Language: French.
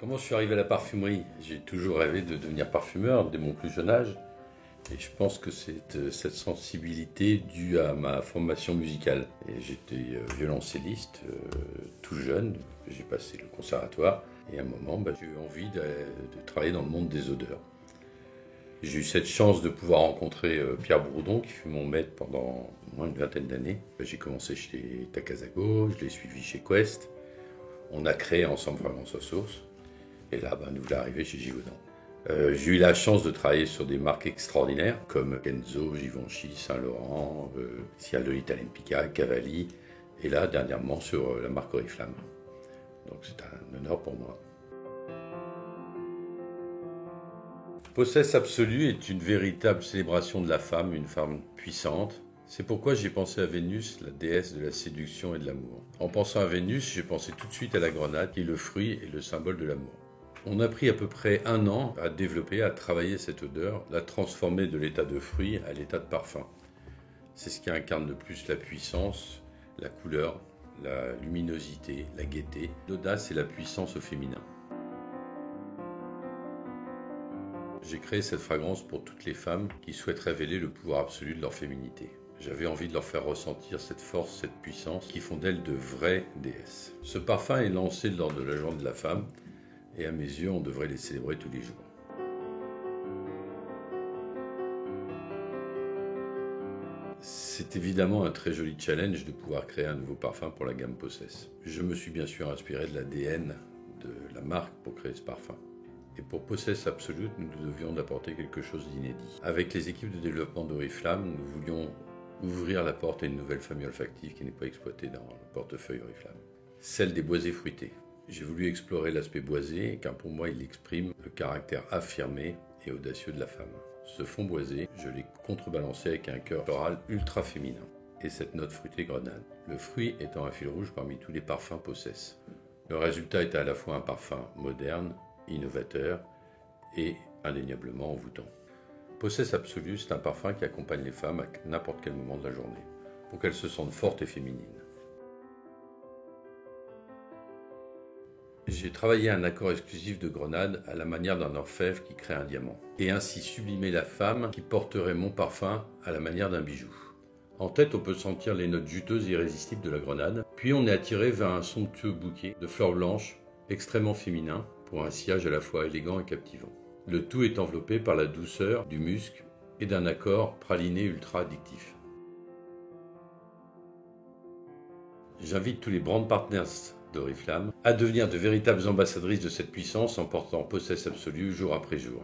Comment je suis arrivé à la parfumerie? J'ai toujours rêvé de devenir parfumeur dès mon plus jeune âge. Et je pense que c'est cette sensibilité due à ma formation musicale. Et j'étais violoncelliste tout jeune, j'ai passé le conservatoire. Et à un moment, j'ai eu envie de travailler dans le monde des odeurs. J'ai eu cette chance de pouvoir rencontrer Pierre Bourdon, qui fut mon maître pendant au moins une vingtaine d'années. J'ai commencé chez Takasago, je l'ai suivi chez Quest. On a créé ensemble Fragrance Source. Et là, nous voilà arrivés chez Givaudan. J'ai eu la chance de travailler sur des marques extraordinaires comme Kenzo, Givenchy, Saint-Laurent, Ciel de l'Italien Picard, Cavalli, et là, dernièrement, sur la marque Oriflamme. Donc c'est un honneur pour moi. Possesse absolue est une véritable célébration de la femme, une femme puissante. C'est pourquoi j'ai pensé à Vénus, la déesse de la séduction et de l'amour. En pensant à Vénus, j'ai pensé tout de suite à la grenade, qui est le fruit et le symbole de l'amour. On a pris à peu près 1 an à développer, à travailler cette odeur, la transformer de l'état de fruit à l'état de parfum. C'est ce qui incarne le plus la puissance, la couleur, la luminosité, la gaieté, l'audace et la puissance au féminin. J'ai créé cette fragrance pour toutes les femmes qui souhaitent révéler le pouvoir absolu de leur féminité. J'avais envie de leur faire ressentir cette force, cette puissance qui font d'elles de vraies déesses. Ce parfum est lancé lors de la journée de la femme et à mes yeux, on devrait les célébrer tous les jours. C'est évidemment un très joli challenge de pouvoir créer un nouveau parfum pour la gamme Possess. Je me suis bien sûr inspiré de l'ADN de la marque pour créer ce parfum. Et pour Possess Absolute, nous devions apporter quelque chose d'inédit. Avec les équipes de développement d'Oriflamme, nous voulions ouvrir la porte à une nouvelle famille olfactive qui n'est pas exploitée dans le portefeuille Oriflamme. Celle des boisés fruités. J'ai voulu explorer l'aspect boisé, car pour moi il exprime le caractère affirmé et audacieux de la femme. Ce fond boisé, je l'ai contrebalancé avec un cœur floral ultra féminin et cette note fruitée grenade. Le fruit étant un fil rouge parmi tous les parfums Possess. Le résultat est à la fois un parfum moderne, innovateur et indéniablement envoûtant. Possess Absolue, c'est un parfum qui accompagne les femmes à n'importe quel moment de la journée, pour qu'elles se sentent fortes et féminines. J'ai travaillé un accord exclusif de grenade à la manière d'un orfèvre qui crée un diamant, et ainsi sublimer la femme qui porterait mon parfum à la manière d'un bijou. En tête, on peut sentir les notes juteuses et irrésistibles de la grenade, puis on est attiré vers un somptueux bouquet de fleurs blanches, extrêmement féminin, pour un sillage à la fois élégant et captivant. Le tout est enveloppé par la douceur du musc et d'un accord praliné ultra addictif. J'invite tous les brand partners d'Oriflamme à devenir de véritables ambassadrices de cette puissance en portant Possess Absolue jour après jour.